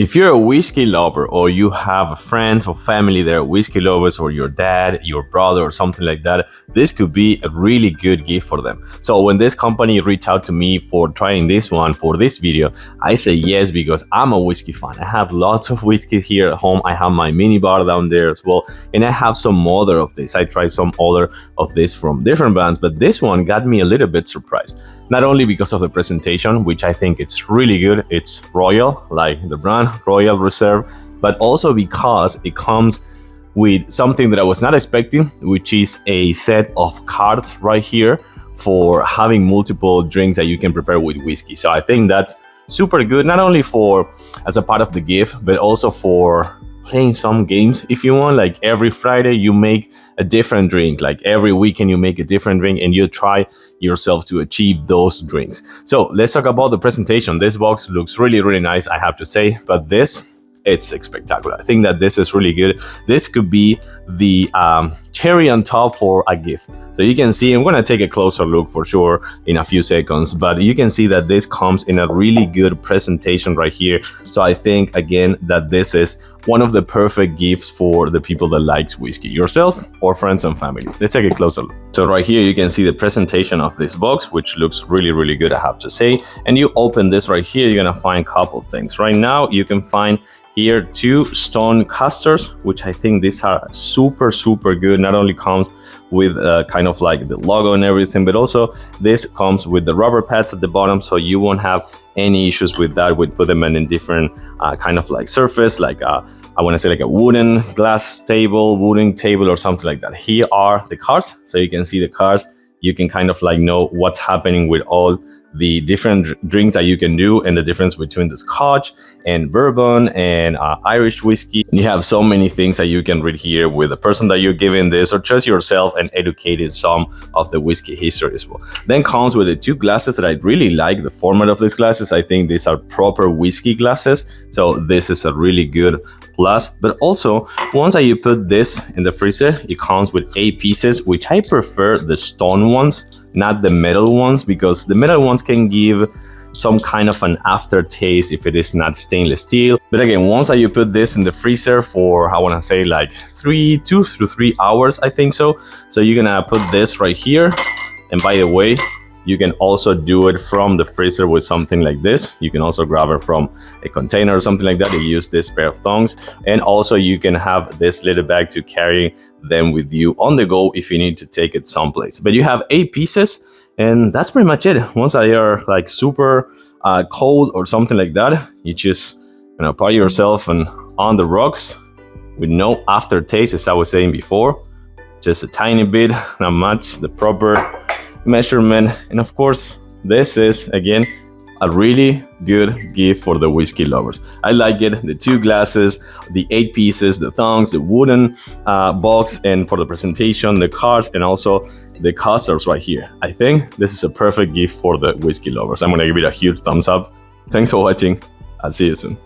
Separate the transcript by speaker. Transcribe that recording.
Speaker 1: If you're a whiskey lover or you have friends or family that are whiskey lovers, or your dad, your brother or something like that, this could be a really good gift for them. So when this company reached out to me for trying this one for this video, I say yes because I'm a whiskey fan. I have lots of whiskey here at home. I have my mini bar down there as well, and I have some other of this. I tried some other of this from different brands, but this one got me a little bit surprised. Not only because of the presentation, which I think it's really good, it's Royal, like the brand Royal Reserve, but also because it comes with something that I was not expecting, which is a set of cards right here for having multiple drinks that you can prepare with whiskey. So I think that's super good, not only for as a part of the gift, but also for playing some games if you want. Like every Friday you make a different drink, like every weekend you make a different drink, and you try yourself to achieve those drinks. So let's talk about the presentation. This box looks really nice, I have to say, but it's spectacular. I think that this is really good. This could be the cherry on top for a gift. So you can see, I'm gonna take a closer look for sure in a few seconds, but you can see that this comes in a really good presentation right here. So I think again that this is one of the perfect gifts for the people that likes whiskey, yourself or friends and family. Let's take a closer look. So right here you can see the presentation of this box, which looks really good, I have to say. And you open this right here, you're gonna find a couple things. Right now you can find here 2 stone casters, which I think these are super good. Not only comes with kind of like the logo and everything, but also this comes with the rubber pads at the bottom, so you won't have any issues with that. We put them in a different kind of like surface, like I want to say like a wooden glass table, wooden table or something like that. Here are the cards, so you can see the cards. You can kind of like know what's happening with all the different drinks that you can do, and the difference between the Scotch and bourbon and Irish whiskey. And you have so many things that you can read here with the person that you're giving this, or just yourself, and educating some of the whiskey history as well. Then comes with the 2 glasses that I really like the format of these glasses. I think these are proper whiskey glasses, so this is a really good plus. But also, once that you put this in the freezer, it comes with 8 pieces, which I prefer the stone ones, not the metal ones, because the metal ones can give some kind of an aftertaste if it is not stainless steel. But again, once that you put this in the freezer for, I want to say like 2 to 3 hours, I think so. So you're gonna put this right here. And by the way, you can also do it from the freezer with something like this. You can also grab it from a container or something like that. You use this pair of tongs, and also you can have this little bag to carry them with you on the go if you need to take it someplace. But you have 8 pieces, and that's pretty much it. Once they are like super cold or something like that, you just pour yourself on the rocks with no aftertaste, as I was saying before. Just a tiny bit, not much, the proper measurement. And of course, this is again a really good gift for the whiskey lovers. I like it. The 2 glasses, the 8 pieces, the thongs, the wooden box, and for the presentation, the cards, and also the casters right here. I think this is a perfect gift for the whiskey lovers. I'm gonna give it a huge thumbs up. Thanks for watching. I'll see you soon.